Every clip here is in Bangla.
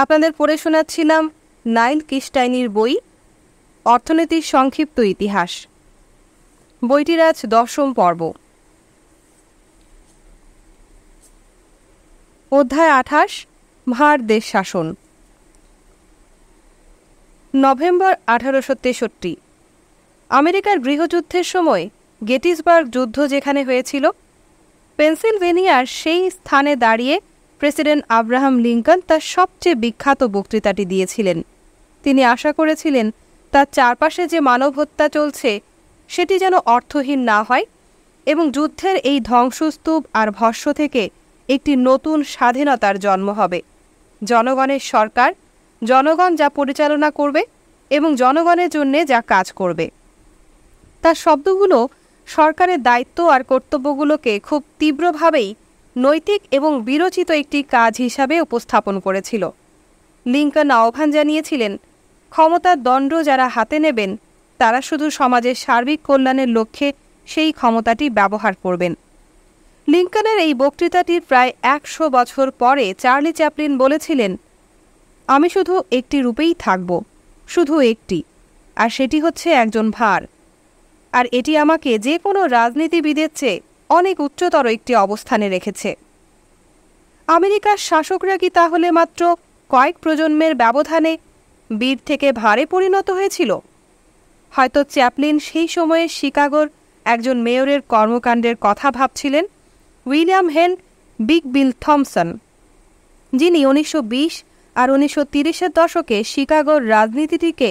আপনাদের পড়ে শোনাচ্ছিলাম নাইল কিস্টাইনির বই অর্থনীতির সংক্ষিপ্ত ইতিহাস। বইটির আজ 10ম পর্ব। অধ্যায় 28, ভার দেশ শাসন। নভেম্বর 1863। আমেরিকার গৃহযুদ্ধের সময় গেটিসবার্গ যুদ্ধ যেখানে হয়েছিল, পেনসিলভেনিয়ার সেই স্থানে দাঁড়িয়ে প্রেসিডেন্ট আব্রাহাম লিঙ্কন তার সবচেয়ে বিখ্যাত বক্তৃতাটি দিয়েছিলেন। তিনি আশা করেছিলেন তার চারপাশে যে মানব হত্যা চলছে সেটি যেন অর্থহীন না হয় এবং যুদ্ধের এই ধ্বংসস্তূপ আর ভস্ম থেকে একটি নতুন স্বাধীনতার জন্ম হবে। জনগণের সরকার, জনগণ যা পরিচালনা করবে এবং জনগণের জন্যে যা কাজ করবে। তার শব্দগুলো সরকারের দায়িত্ব আর কর্তব্যগুলোকে খুব তীব্রভাবেই নৈতিক এবং বিরচিত একটি কাজ হিসাবে উপস্থাপন করেছিল। লিঙ্কন আহ্বান জানিয়েছিলেন, ক্ষমতার দণ্ড যারা হাতে নেবেন তারা শুধু সমাজের সার্বিক কল্যাণের লক্ষ্যে সেই ক্ষমতাটি ব্যবহার করবেন। লিঙ্কনের এই বক্তৃতাটির প্রায় 100 বছর পরে চার্লি চ্যাপলিন বলেছিলেন, আমি শুধু একটি রূপেই থাকব, শুধু একটি, আর সেটি হচ্ছে একজন ভার। আর এটি আমাকে যে কোনো রাজনীতিবিদের চেয়ে অনেক উচ্চতর একটি অবস্থানে রেখেছে। আমেরিকার শাসকরা কি তাহলে মাত্র কয়েক প্রজন্মের ব্যবধানে বীর থেকে ভারে পরিণত হয়েছিল? হয়তো চ্যাপলিন সেই সময়ে শিকাগোর একজন মেয়রের কর্মকাণ্ডের কথা ভাবছিলেন, উইলিয়াম হেন বিগ বিল থমসন, যিনি 1920 আর 1930-এর দশকে শিকাগোর রাজনীতিটিকে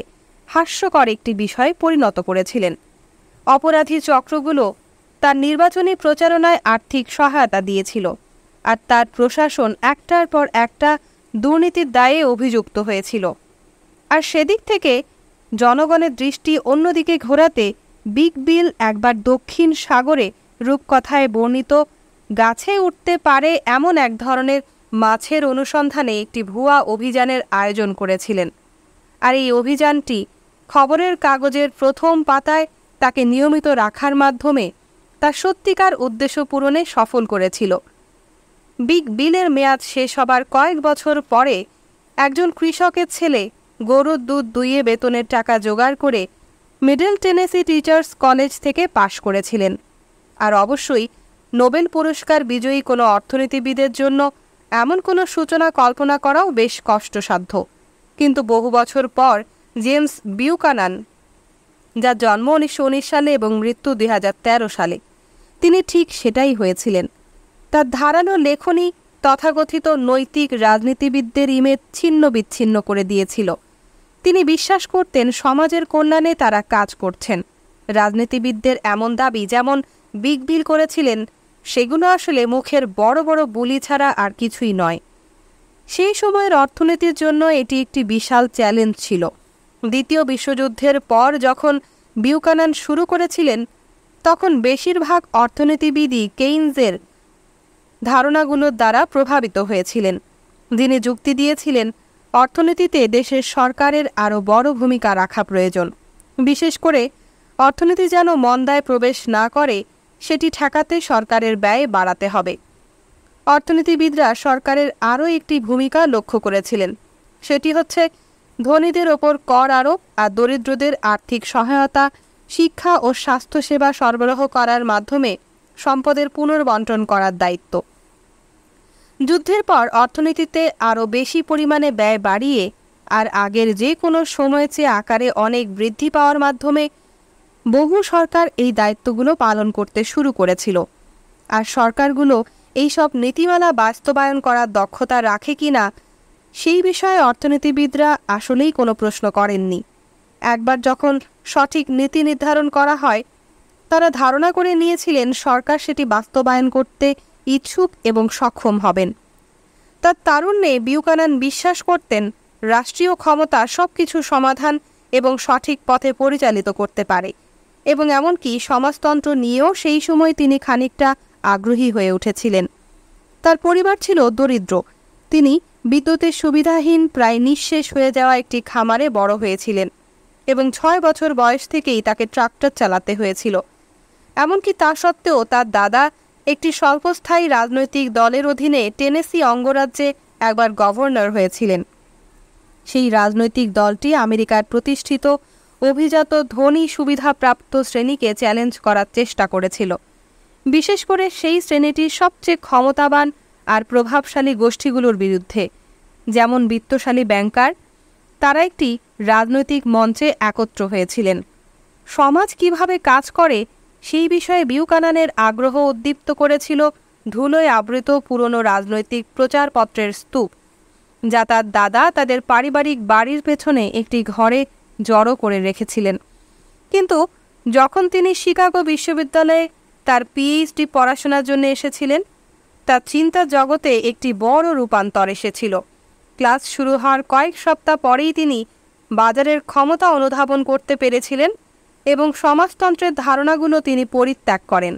হাস্যকর একটি বিষয়ে পরিণত করেছিলেন। অপরাধী চক্রগুলো তার নির্বাচনী প্রচারণায় আর্থিক সহায়তা দিয়েছিল, আর তার প্রশাসন একটার পর একটা দুর্নীতির দায়ে অভিযুক্ত হয়েছিল। আর সেদিক থেকে জনগণের দৃষ্টি অন্যদিকে ঘোরাতে বিগ বিল একবার দক্ষিণ সাগরে রূপকথায় বর্ণিত গাছে উঠতে পারে এমন এক ধরনের মাছের অনুসন্ধানে একটি ভুয়া অভিযানের আয়োজন করেছিলেন। আর এই অভিযানটি খবরের কাগজের প্রথম পাতায় তাকে নিয়মিত রাখার মাধ্যমে তার সত্যিকার উদ্দেশ্য পূরণে সফল করেছিল। বিগ বিলের মেয়াদ শেষ হবার কয়েক বছর পরে একজন কৃষকের ছেলে গরুর দুধ দুইয়ে বেতনের টাকা জোগাড় করে মিডল টেনেসি টিচার্স কলেজ থেকে পাশ করেছিলেন। আর অবশ্যই নোবেল পুরস্কার বিজয়ী কোনো অর্থনীতিবিদের জন্য এমন কোনো সূচনা কল্পনা করাও বেশ কষ্টসাধ্য। কিন্তু বহু বছর পর জেমস বিউকানান, যার জন্ম 1919 সালে এবং মৃত্যু 2013 সালে, তিনি ঠিক সেটাই হয়েছিলেন। তার ধারালো লেখনী তথাকথিত নৈতিক রাজনীতিবিদদের ইমেজ ছিন্ন বিচ্ছিন্ন করে দিয়েছিল। তিনি বিশ্বাস করতেন সমাজের কল্যাণে তারা কাজ করছেন। রাজনীতিবিদদের এমন দাবি যেমন বিগ বিল করেছিলেন, সেগুলো আসলে মুখের বড় বড় বুলি ছাড়া আর কিছুই নয়। সেই সময়ের অর্থনীতির জন্য এটি একটি বিশাল চ্যালেঞ্জ ছিল। দ্বিতীয় বিশ্বযুদ্ধের পর যখন বিউকানান শুরু করেছিলেন, তখন বেশিরভাগ অর্থনীতিবিদই কেইনসের ধারণাগুলোর দ্বারা প্রভাবিত হয়েছিলেন। যিনি যুক্তি দিয়েছিলেন অর্থনীতিতে দেশের সরকারের আরও বড় ভূমিকা রাখা প্রয়োজন, বিশেষ করে অর্থনীতি যেন মন্দায় প্রবেশ না করে সেটি ঠেকাতে সরকারের ব্যয় বাড়াতে হবে। অর্থনীতিবিদরা সরকারের আরও একটি ভূমিকা লক্ষ্য করেছিলেন, সেটি হচ্ছে ধনীদের ওপর কর আরোপ আর দরিদ্রদের আর্থিক সহায়তা, শিক্ষা ও স্বাস্থ্যসেবা সরবরাহ করার মাধ্যমে সম্পদের পুনর্বণ্টন করার দায়িত্ব। যুদ্ধের পর অর্থনীতিতে আরও বেশি পরিমাণে ব্যয় বাড়িয়ে আর আগের যে কোনো সময়ের চেয়ে আকারে অনেক বৃদ্ধি পাওয়ার মাধ্যমে বহু সরকার এই দায়িত্বগুলো পালন করতে শুরু করেছিল। আর সরকারগুলো এইসব নীতিমালা বাস্তবায়ন করার দক্ষতা রাখে কিনা সেই বিষয়ে অর্থনীতিবিদরা আসলেই কোনো প্রশ্ন করেননি। একবার যখন সঠিক নীতি নির্ধারণ করা হয়, তারা ধারণা করে নিয়েছিলেন সরকার সেটি বাস্তবায়ন করতে ইচ্ছুক এবং সক্ষম হবেন। তার তারুণ্যে বিউকানান বিশ্বাস করতেন রাষ্ট্রীয় ক্ষমতা সব কিছু সমাধান এবং সঠিক পথে পরিচালিত করতে পারে, এবং এমনকি সমাজতন্ত্র নিয়েও সেই সময় তিনি খানিকটা আগ্রহী হয়ে উঠেছিলেন। তার পরিবার ছিল দরিদ্র। তিনি বিদ্যুতের সুবিধাহীন প্রায় নিঃশেষ হয়ে যাওয়া একটি খামারে বড় হয়েছিলেন এবং 6 বছর বয়স থেকেই তাকে ট্রাক্টর চালাতে হয়েছিল। এমনকি তা সত্ত্বেও তার দাদা একটি স্বল্পস্থায়ী রাজনৈতিক দলের অধীনে টেনেসি অঙ্গরাজ্যে একবার গভর্নর হয়েছিলেন। সেই রাজনৈতিক দলটি আমেরিকার প্রতিষ্ঠিত অভিজাত ধনী সুবিধাপ্রাপ্ত শ্রেণীকে চ্যালেঞ্জ করার চেষ্টা করেছিল, বিশেষ করে সেই শ্রেণীটির সবচেয়ে ক্ষমতাবান আর প্রভাবশালী গোষ্ঠীগুলোর বিরুদ্ধে, যেমন বিত্তশালী ব্যাংকার। তারা একটি রাজনৈতিক মঞ্চে একত্র হয়েছিলেন। সমাজ কিভাবে কাজ করে সেই বিষয়ে বিউকানানের আগ্রহ উদ্দীপ্ত করেছিল ধুলোয় আবৃত পুরনো রাজনৈতিক প্রচারপত্রের স্তূপ, যা তার দাদা তাদের পারিবারিক বাড়ির পেছনে একটি ঘরে জড়ো করে রেখেছিলেন। কিন্তু যখন তিনি শিকাগো বিশ্ববিদ্যালয়ে তার পিএইচডি পড়াশোনার জন্য এসেছিলেন, তার চিন্তার জগতে একটি বড় রূপান্তর এসেছিল। ক্লাস শুরু হওয়ার কয়েক সপ্তাহ পরেই তিনি বাজারের ক্ষমতা অনুধাবন করতে পেরেছিলেন এবং সমাজতন্ত্রের ধারণাগুলো তিনি পরিত্যাগ করেন।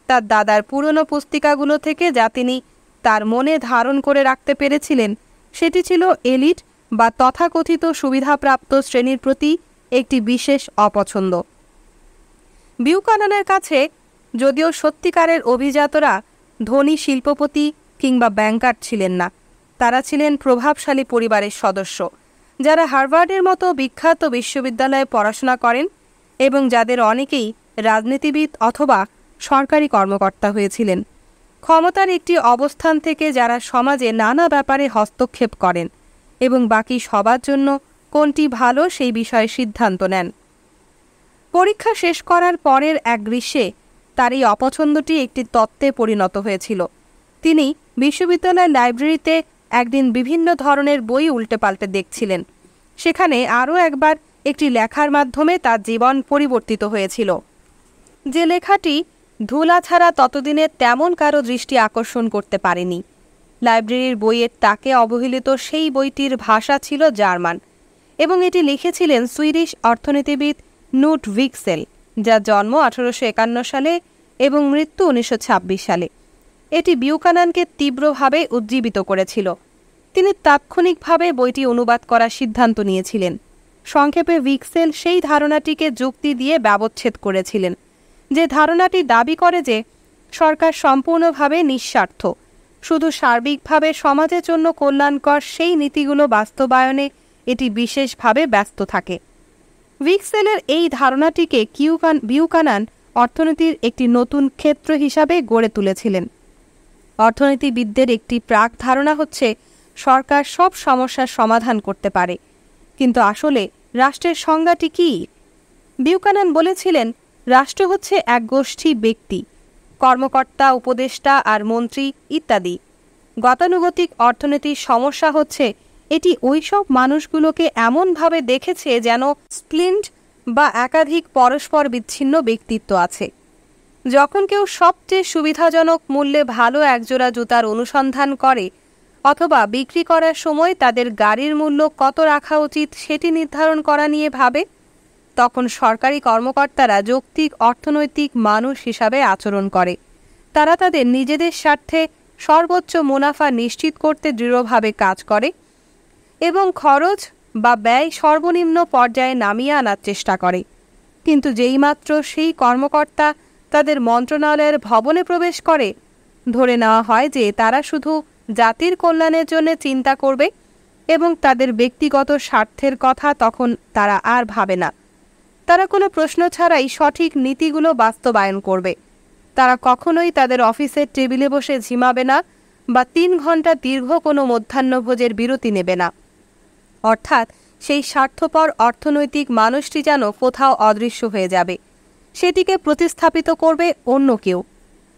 তার দাদার পুরনো পুস্তিকাগুলো থেকে যা তিনি তার মনে ধারণ করে রাখতে পেরেছিলেন, সেটি ছিল এলিট বা তথাকথিত সুবিধাপ্রাপ্ত শ্রেণীর প্রতি একটি বিশেষ অপছন্দ। বিউকানানের কাছে যদিও সত্যিকারের অভিজাতরা ধনী শিল্পপতি কিংবা ব্যাংকার ছিলেন না, তারা ছিলেন প্রভাবশালী পরিবারের সদস্য, যারা হার্ভার্ডের মতো বিখ্যাত বিশ্ববিদ্যালয়ে পড়াশোনা করেন এবং যাদের অনেকেই রাজনীতিবিদ অথবা সরকারি কর্মকর্তা হয়েছিলেন। ক্ষমতার একটি অবস্থান থেকে যারা সমাজে নানা ব্যাপারে হস্তক্ষেপ করেন এবং বাকি সবার জন্য কোনটি ভালো সেই বিষয়ে সিদ্ধান্ত নেন। পরীক্ষা শেষ করার পরের এক গ্রীষ্মে তার এই অপছন্দটি একটি তত্ত্বে পরিণত হয়েছিল। তিনি বিশ্ববিদ্যালয়ের লাইব্রেরিতে একদিন বিভিন্ন ধরনের বই উল্টেপাল্টে দেখছিলেন। সেখানে আরও একবার একটি লেখার মাধ্যমে তার জীবন পরিবর্তিত হয়েছিল, যে লেখাটি ধুলা ছাড়া ততদিনে তেমন কারো দৃষ্টি আকর্ষণ করতে পারেনি। লাইব্রেরির বইয়ের তাকে অবহেলিত সেই বইটির ভাষা ছিল জার্মান এবং এটি লিখেছিলেন সুইডিশ অর্থনীতিবিদ নুট ভিক্সেল, যার জন্ম 1851 সালে এবং মৃত্যু 1926 সালে। এটি বিউকানানকে তীব্রভাবে উজ্জীবিত করেছিল। তিনি তাৎক্ষণিকভাবে বইটি অনুবাদ করার সিদ্ধান্ত নিয়েছিলেন। সংক্ষেপে ভিক্সেল সেই ধারণাটিকে যুক্তি দিয়ে ব্যবচ্ছেদ করেছিলেন, যে ধারণাটি দাবি করে যে সরকার সম্পূর্ণভাবে নিঃস্বার্থ, শুধু সার্বিকভাবে সমাজের জন্য কল্যাণকর সেই নীতিগুলো বাস্তবায়নে এটি বিশেষভাবে ব্যস্ত থাকে। ভিক্সেলের এই ধারণাটিকে বিউকানান অর্থনীতির একটি নতুন ক্ষেত্র হিসাবে গড়ে তুলেছিলেন। অর্থনীতিবিদদের একটি প্রাক ধারণা হচ্ছে সরকার সব সমস্যার সমাধান করতে পারে, কিন্তু আসলে রাষ্ট্রের সংজ্ঞাটি কী? বিউকানান বলেছিলেন, রাষ্ট্র হচ্ছে এক গোষ্ঠী ব্যক্তি, কর্মকর্তা, উপদেষ্টা আর মন্ত্রী ইত্যাদি। গতানুগতিক অর্থনীতির সমস্যা হচ্ছে এটি ওইসব মানুষগুলোকে এমনভাবে দেখেছে যেন স্প্লিন্ট বা একাধিক পরস্পর বিচ্ছিন্ন ব্যক্তিত্ব আছে। যখন কেউ সবচেয়ে সুবিধাজনক মূল্যে ভালো একজোড়া জুতার অনুসন্ধান করে অথবা বিক্রি করার সময় তাদের গাড়ির মূল্য কত রাখা উচিত সেটি নির্ধারণ করা নিয়ে ভাবে, তখন সরকারি কর্মকর্তারা যৌক্তিক অর্থনৈতিক মানুষ হিসাবে আচরণ করে। তারা তাদের নিজেদের স্বার্থে সর্বোচ্চ মুনাফা নিশ্চিত করতে দৃঢ়ভাবে কাজ করে এবং খরচ বা ব্যয় সর্বনিম্ন পর্যায়ে নামিয়ে আনার চেষ্টা করে। কিন্তু যেইমাত্র সেই কর্মকর্তা তাদের মন্ত্রণালয়ের ভবনে প্রবেশ করে, ধরে নেওয়া হয় যে তারা শুধু জাতির কল্যাণের জন্য চিন্তা করবে এবং তাদের ব্যক্তিগত স্বার্থের কথা তখন তারা আর ভাবে না। তারা কোনো প্রশ্ন ছাড়াই সঠিক নীতিগুলো বাস্তবায়ন করবে। তারা কখনোই তাদের অফিসের টেবিলে বসে ঝিমাবে না বা 3 ঘন্টা দীর্ঘ কোনো মধ্যাহ্নভোজের বিরতি নেবে না। অর্থাৎ সেই স্বার্থপর অর্থনৈতিক মানুষটি যেন কোথাও অদৃশ্য হয়ে যাবে, সেটিকে প্রতিস্থাপিত করবে অন্য কেউ।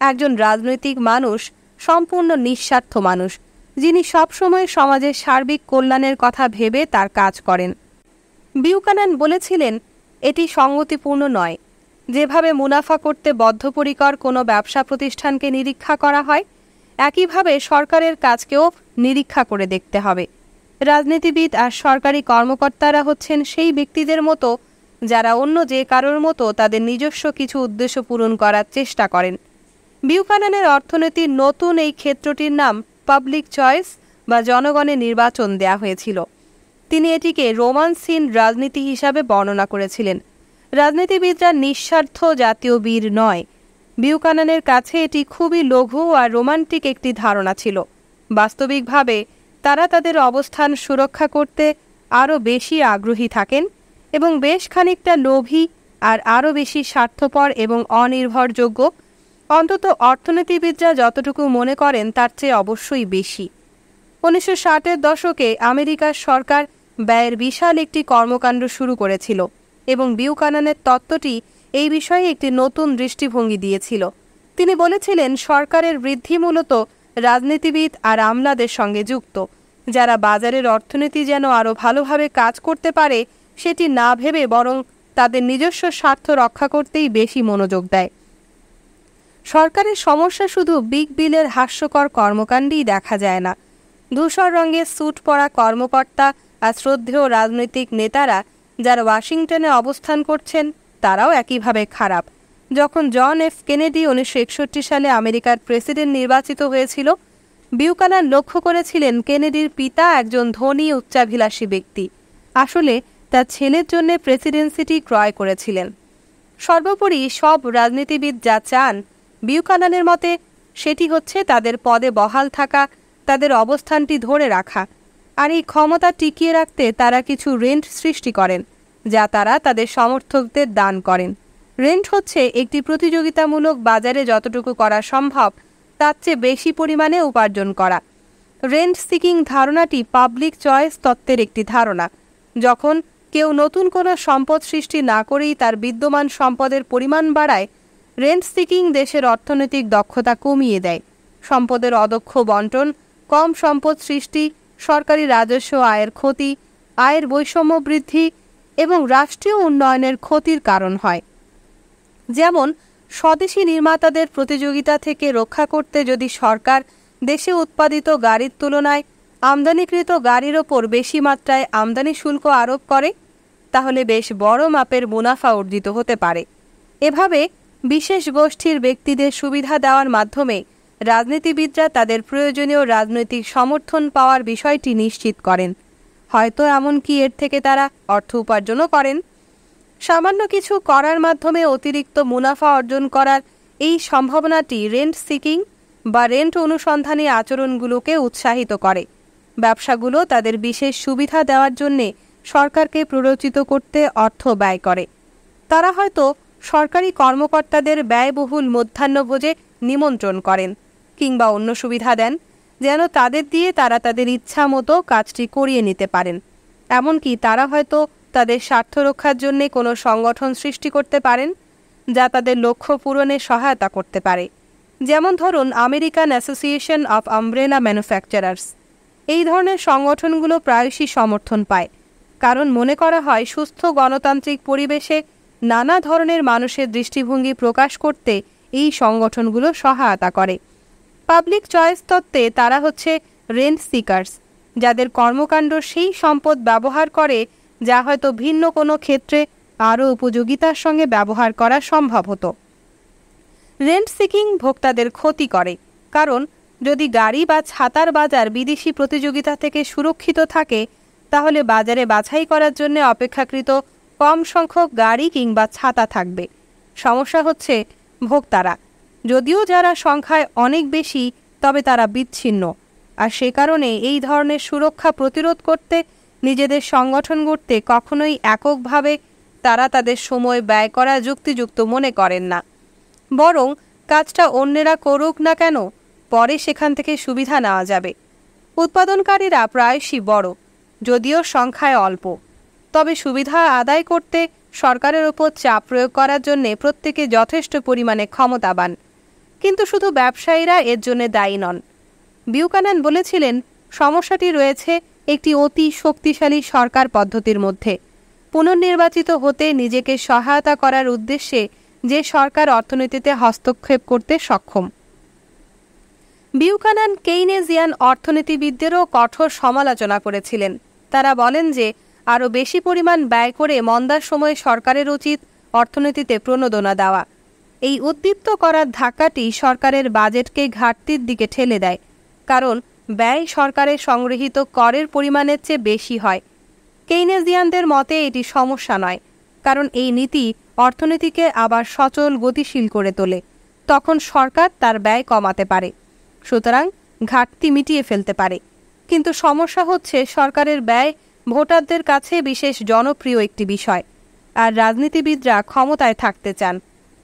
একজন রাজনৈতিক মানুষ সম্পূর্ণ নিঃস্বার্থ মানুষ, যিনি সবসময় সমাজের সার্বিক কল্যাণের কথা ভেবে তার কাজ করেন। বিউকানান বলেছিলেন, এটি সঙ্গতিপূর্ণ নয়। যেভাবে মুনাফা করতে বদ্ধপরিকর কোনো ব্যবসা প্রতিষ্ঠানকে নিরীক্ষা করা হয়, একইভাবে সরকারের কাজকেও নিরীক্ষা করে দেখতে হবে। রাজনীতিবিদ আর সরকারি কর্মকর্তারা হচ্ছেন সেই ব্যক্তিদের মতো যারা অন্য যে কারোর মতো তাদের নিজস্ব কিছু উদ্দেশ্য পূরণ করার চেষ্টা করেন। বিউকানানের অর্থনীতির নতুন এই ক্ষেত্রটির নাম পাবলিক চয়েস বা জনগণের নির্বাচন দেয়া হয়েছিল। তিনি এটিকে রোমান্সহীন রাজনীতি হিসাবে বর্ণনা করেছিলেন। রাজনীতিবিদরা নিঃস্বার্থ জাতীয় বীর নয়। বিউকানানের কাছে এটি খুবই লঘু আর রোমান্টিক একটি ধারণা ছিল। বাস্তবিকভাবে তারা তাদের অবস্থান সুরক্ষা করতে আরও বেশি আগ্রহী থাকেন এবং বেশ খানিকটা লোভী আর আরও বেশি স্বার্থপর এবং অনির্ভরযোগ্য, অন্তত অর্থনীতিবিদরা যতটুকু মনে করেন তার চেয়ে অবশ্যই বেশি। 1960-এর দশকে আমেরিকার সরকার ব্যয়ের বিশাল একটি কর্মকাণ্ড শুরু করেছিল এবং বিউকানানের তত্ত্বটি এই বিষয়ে একটি নতুন দৃষ্টিভঙ্গি দিয়েছিল। তিনি বলেছিলেন, সরকারের বৃদ্ধি মূলত রাজনীতিবিদ আর আমলাদের সঙ্গে যুক্ত, যারা বাজারের অর্থনীতি যেন আরও ভালোভাবে কাজ করতে পারে সেটি না ভেবে বরং তাদের নিজস্ব স্বার্থ রক্ষা করতেই বেশি মনোযোগ দেয়। সরকারের সমস্যা শুধু বিগ বিলের হাস্যকর কর্মকাণ্ডেই দেখা যায় না। ধূসর রঙের স্যুট পরা কর্মকর্তা আর শ্রদ্ধেয় রাজনৈতিক নেতারা যারা ওয়াশিংটনে অবস্থান করছেন তারাও একইভাবে খারাপ। যখন জন এফ কেনেডি 1961 সালে আমেরিকার প্রেসিডেন্ট নির্বাচিত হয়েছিল, বিউকানান লক্ষ্য করেছিলেন কেনেডির পিতা একজন ধনী উচ্চাভিলাষী ব্যক্তি, আসলে তার ছেলের জন্য প্রেসিডেন্সিটি ক্রয় করেছিলেন। সর্বোপরি সব রাজনীতিবিদ যা চান বিউকানানের মতে সেটি হচ্ছে তাদের পদে বহাল থাকা, তাদের অবস্থানটি ধরে রাখা, আর এই ক্ষমতা টিকিয়ে রাখতে তারা কিছু রেন্ট সৃষ্টি করেন যা তারা তাদের সমর্থকদের দান করেন। রেন্ট হচ্ছে একটি প্রতিযোগিতামূলক বাজারে যতটুকু করা সম্ভব তার চেয়ে বেশি পরিমাণে উপার্জন করা। রেন্ট সিকিং ধারণাটি পাবলিক চয়েস তত্ত্বের একটি ধারণা। যখন কেউ নতুন কোনো সম্পদ সৃষ্টি না করেই তার বিদ্যমান সম্পদের পরিমাণ বাড়ায়, রেন্ট সিকিং দেশের অর্থনৈতিক দক্ষতা কমিয়ে দেয়। সম্পদের অদক্ষ বণ্টন, কম সম্পদ সৃষ্টি, সরকারি রাজস্ব আয়ের ক্ষতি, আয়ের বৈষম্য বৃদ্ধি এবং রাষ্ট্রীয় উন্নয়নের ক্ষতির কারণ হয়। যেমন স্বদেশি নির্মাতাদের প্রতিযোগিতা থেকে রক্ষা করতে যদি সরকার দেশে উৎপাদিত গাড়ির তুলনায় আমদানিকৃত গাড়ির ওপর বেশি মাত্রায় আমদানি শুল্ক আরোপ করে, তাহলে বেশ বড় মাপের মুনাফা অর্জিত হতে পারে। এভাবে বিশেষ গোষ্ঠীর ব্যক্তিদের সুবিধা দেওয়ার মাধ্যমে রাজনীতিবিদরা তাদের প্রয়োজনীয় রাজনৈতিক সমর্থন পাওয়ার বিষয়টি নিশ্চিত করেন। হয়তো এমনকি এর থেকে তারা অর্থ উপার্জনও করেন। সামান্য কিছু করার মাধ্যমে অতিরিক্ত মুনাফা অর্জন করার এই সম্ভাবনাটি রেন্ট সিকিং বা রেন্ট অনুসন্ধানী আচরণগুলোকে উৎসাহিত করে। ব্যবসাগুলো তাদের বিশেষ সুবিধা দেওয়ার জন্যে সরকারকে প্ররোচিত করতে অর্থ ব্যয় করে। তারা হয়তো সরকারি কর্মকর্তাদের ব্যয়বহুল মধ্যাহ্নভোজে নিমন্ত্রণ করেন কিংবা অন্য সুবিধা দেন যেন তাদের দিয়ে তারা তাদের ইচ্ছা মতো কাজটি করিয়ে নিতে পারেন। এমনকি তারা হয়তো তাদের স্বার্থ রক্ষার জন্য কোনো সংগঠন সৃষ্টি করতে পারেন যা তাদের লক্ষ্য পূরণে সহায়তা করতে পারে। যেমন ধরুন American association of umbrella manufacturers. এই ধরনের সংগঠনগুলো প্রায়শই সমর্থন পায়, কারণ মনে করা হয় সুস্থ গণতান্ত্রিক পরিবেশে নানা ধরনের মানুষের দৃষ্টিভঙ্গি প্রকাশ করতে এই সংগঠনগুলো সহায়তা করে। পাবলিক চয়েস তত্ত্বে তারা হচ্ছে রেন্ট সিকার্স, যাদের কর্মকাণ্ড সেই সম্পদ ব্যবহার করে যা হয়তো ভিন্ন কোনো ক্ষেত্রে আরও উপযোগিতার সঙ্গে ব্যবহার করা সম্ভব হতো। রেন্ট সিকিং ভোক্তাদের ক্ষতি করে, কারণ যদি গাড়ি বা ছাতার বাজার বিদেশি প্রতিযোগিতা থেকে সুরক্ষিত থাকে তাহলে বাজারে বাছাই করার জন্য অপেক্ষাকৃত কম সংখ্যক গাড়ি কিংবা ছাতা থাকবে। সমস্যা হচ্ছে ভোক্তারা, যদিও যারা সংখ্যায় অনেক বেশি তবে তারা বিচ্ছিন্ন, আর সে কারণে এই ধরনের সুরক্ষা প্রতিরোধ করতে নিজেদের সংগঠন গড়তে কখনোই এককভাবে তারা তাদের সময় ব্যয় করা যুক্তিযুক্ত মনে করেন না। বরং কাজটা অন্যেরা করুক না কেন, পরে সেখান থেকে সুবিধা নেওয়া যাবে। উৎপাদনকারীরা প্রায়শই বড়, যদিও সংখ্যায় অল্প, তবে সুবিধা আদায় করতে সরকারের ওপর চাপ প্রয়োগ করার জন্যে প্রত্যেকে যথেষ্ট পরিমাণে ক্ষমতাবান, কিন্তু শুধু ব্যবসায়ীরা এর জন্য দায়ী নন। বিউকানান বলেছিলেন, সমস্যাটি রয়েছে একটি অতি শক্তিশালী সরকার পদ্ধতির মধ্যে। পুনর্নির্বাচিত হতে নিজেকে সহায়তা করার উদ্দেশ্যে যে সরকার অর্থনীতিতে হস্তক্ষেপ করতে সক্ষম। বিউকানান কেইনেজিয়ান অর্থনীতিবিদদেরও কঠোর সমালোচনা করেছিলেন। তারা বলেন যে আরও বেশি পরিমাণ ব্যয় করে মন্দার সময় সরকারের উচিত অর্থনীতিতে প্রণোদনা দেওয়া। এই উদ্দীপ্ত করার ধাক্কাটি সরকারের বাজেটকে ঘাটতির দিকে ঠেলে দেয়, কারণ ব্যয় সরকারের সংগৃহীত করের পরিমাণের চেয়ে বেশি হয়। কেইনেজিয়ানদের মতে এটি সমস্যা নয়, কারণ এই নীতি অর্থনীতিকে আবার সচল গতিশীল করে তোলে। তখন সরকার তার ব্যয় কমাতে পারে, সুতরাং ঘাটতি মিটিয়ে ফেলতে পারে। কিন্তু সমস্যা হচ্ছে সরকারের ব্যয় ভোটারদের কাছে বিশেষ জনপ্রিয় একটি বিষয়, আর রাজনীতিবিদরা ক্ষমতায় থাকতে চান।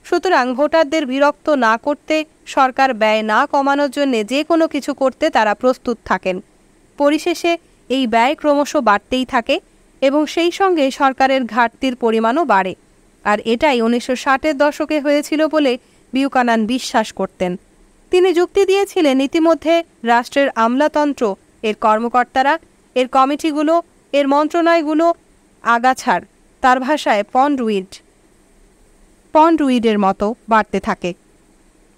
সুতরাং ভোটারদের বিরক্ত না করতে সরকার ব্যয় না কমানোর জন্য যে কোনো কিছু করতে তারা প্রস্তুত থাকেন। পরিশেষে এই ব্যয় ক্রমশ বাড়তেই থাকে এবং সেই সঙ্গে সরকারের ঘাটতির পরিমাণও বাড়ে। আর এটাই 1960-এর দশকে হয়েছিল বলে বিউকানান বিশ্বাস করতেন। তিনি যুক্তি দিয়েছিলেন, ইতিমধ্যে রাষ্ট্রের আমলাতন্ত্র, এর কর্মকর্তারা, এর কমিটিগুলো, এর মন্ত্রণালয়গুলো আগাছার, তার ভাষায় পন্ডউইডের মতো বাড়তে থাকে।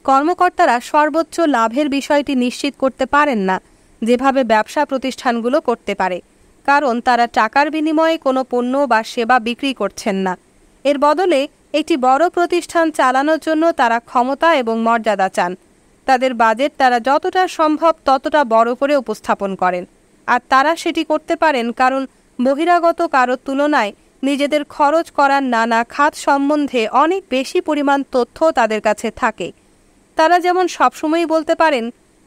কর্মকর্তারা সর্বোচ্চ লাভের বিষয়টি নিশ্চিত করতে পারেন না যেভাবে ব্যবসা প্রতিষ্ঠানগুলো করতে পারে, কারণ তারা টাকার বিনিময়ে কোনো পণ্য বা সেবা বিক্রি করছেন না। এর বদলে একটি বড় প্রতিষ্ঠান চালানোর জন্য তারা ক্ষমতা এবং মর্যাদা চান। তাদের বাজেট তারা যতটা সম্ভব ততটা বড় করে উপস্থাপন করেন, আর তারা সেটি করতে পারেন কারণ বহিরাগত কারোর তুলনায় নিজেদের খরচ করার নানা খাত সম্বন্ধে অনেক বেশি পরিমাণ তথ্য তাদের কাছে থাকে। তারা যেমন সবসময়ই বলতে পারেন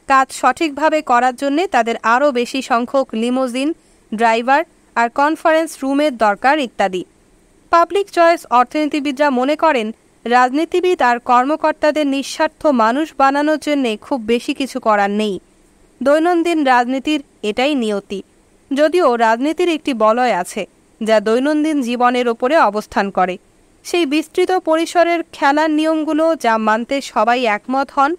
কাজ সঠিকভাবে করার জন্যে তাদের আরও বেশি সংখ্যক লিমোজিন, ড্রাইভার আর কনফারেন্স রুমের দরকার ইত্যাদি। পাবলিক চয়েস অর্থনীতিবিদরা মনে করেন রাজনীতিবিদ আর কর্মকর্তাদের নিঃস্বার্থ মানুষ বানানোর জন্যে খুব বেশি কিছু করার নেই। দৈনন্দিন রাজনীতির এটাই নিয়তি। যদিও রাজনীতির একটি বলয় আছে যা দৈনন্দিন জীবনের ওপরে অবস্থান করে, সেই বিস্তৃত পরিসরের খেলার নিয়মগুলো যা মানতে সবাই একমত হন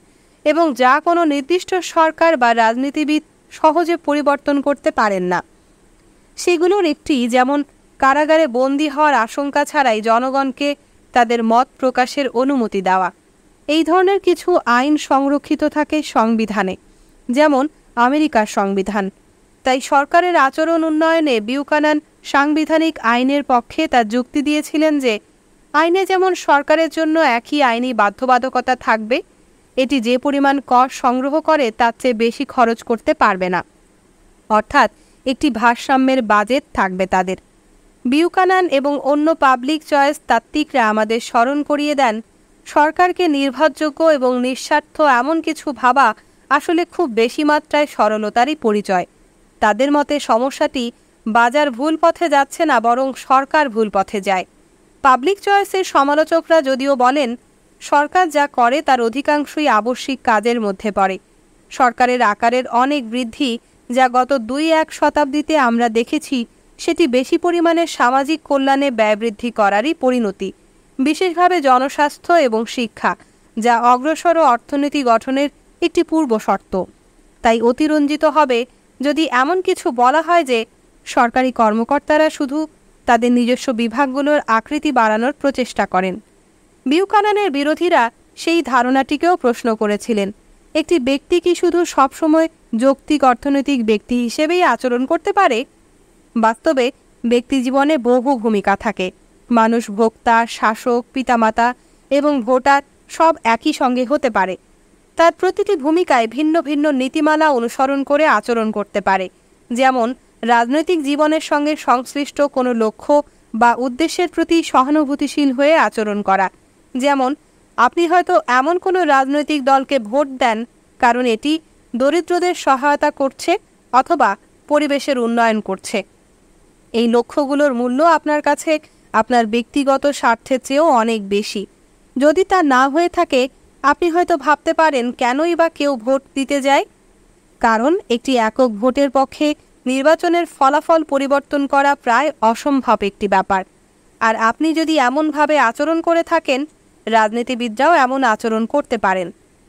এবং যা কোনো নির্দিষ্ট সরকার বা রাজনীতিবিদ সহজে পরিবর্তন করতে পারেন না। সেগুলোর একটি যেমন কারাগারে বন্দী হওয়ার আশঙ্কা ছাড়াই জনগণকে তাদের মত প্রকাশের অনুমতি দেওয়া। এই ধরনের কিছু আইন সংরক্ষিত থাকে সংবিধানে, যেমন আমেরিকার সংবিধান। তাই সরকারের আচরণ উন্নয়নে বিউকানান সাংবিধানিক আইনের পক্ষে তার যুক্তি দিয়েছিলেন যে আইনে যেমন সরকারের জন্য একই আইনি বাধ্যবাধকতা থাকবে, এটি যে পরিমাণ কর সংগ্রহ করে তার চেয়ে বেশি খরচ করতে পারবে না, অর্থাৎ একটি ভারসাম্যের বাজেট থাকবে তাদের। বিউকানান এবং অন্য পাবলিক চয়েস তাত্ত্বিকরা আমাদের স্মরণ করিয়ে দেন সরকারকে নির্ভরযোগ্য এবং নিঃস্বার্থ এমন কিছু ভাবা আসলে খুব বেশি মাত্রায় সরলতারই পরিচয়। তাদের মতে সমস্যাটি বাজার ভুল পথে যাচ্ছে না, বরং সরকার ভুল পথে যায়। পাবলিক চয়েসের সমালোচকরা যদিও বলেন সরকার যা করে তার অধিকাংশই আবশ্যিক কাজের মধ্যে পড়ে। সরকারের আকারের অনেক বৃদ্ধি যা গত 2-1 শতাব্দীতে আমরা দেখেছি সেটি বেশি পরিমাণে সামাজিক কল্যাণে ব্যয় বৃদ্ধি করারই পরিণতি, বিশেষভাবে জনস্বাস্থ্য এবং শিক্ষা, যা অগ্রসর অর্থনীতি গঠনের একটি পূর্ব শর্ত। তাই অতিরঞ্জিত হবে যদি এমন কিছু বলা হয় যে সরকারি কর্মকর্তারা শুধু তাদের নিজস্ব বিভাগগুলোর আকৃতি বাড়ানোর প্রচেষ্টা করেন। বিউকানানের বিরোধীরা সেই ধারণাটিকেও প্রশ্ন করেছিলেন, একটি ব্যক্তি কি শুধু সবসময় যৌক্তিক অর্থনৈতিক ব্যক্তি হিসেবেই আচরণ করতে পারে? বাস্তবে ব্যক্তিজীবনে বহু ভূমিকা থাকে। মানুষ ভোক্তা, শাসক, পিতামাতা এবং ভোটার সব একই সঙ্গে হতে পারে। তার প্রতিটি ভূমিকায় ভিন্ন ভিন্ন নীতিমালা অনুসরণ করে আচরণ করতে পারে, যেমন রাজনৈতিক জীবনের সঙ্গে সংশ্লিষ্ট কোনো লক্ষ্য বা উদ্দেশ্যের প্রতি সহানুভূতিশীল হয়ে আচরণ করা। যেমন আপনি হয়তো এমন কোনো রাজনৈতিক দলকে ভোট দেন কারণ এটি দরিদ্রদের সহায়তা করছে অথবা পরিবেশের উন্নয়ন করছে। এই লক্ষ্যগুলোর মূল্য আপনার কাছে আপনার ব্যক্তিগত স্বার্থের চেয়েও অনেক বেশি। যদি তা না হয়ে থাকে আপনি হয়তো ভাবতে পারেন কেনই বা কেউ ভোট দিতে যায়। কারণ একটি একক ভোটের পক্ষে নির্বাচনের ফলাফল পরিবর্তন করা প্রায় অসম্ভব একটি ব্যাপার। আর আপনি যদি এমনভাবে আচরণ করে থাকেন, রাজনীতিবিদরাও এমন আচরণ করতে পারেন।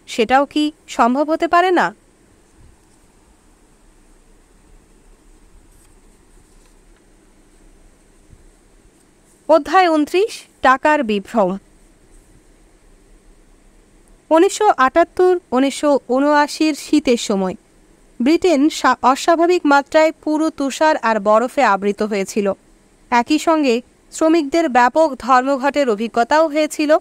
সেটাও কি সম্ভব হতে পারে না? অধ্যায় 29, টাকার বিভ্রম। 1978-1979 শীতের সময় ব্রিটেন অস্বাভাবিক মাত্রায় পুরো তুষার আর বরফে আবৃত হয়েছিল। একই সঙ্গে শ্রমিকদের ব্যাপক ধর্মঘটের অভিজ্ঞতাও হয়েছিল।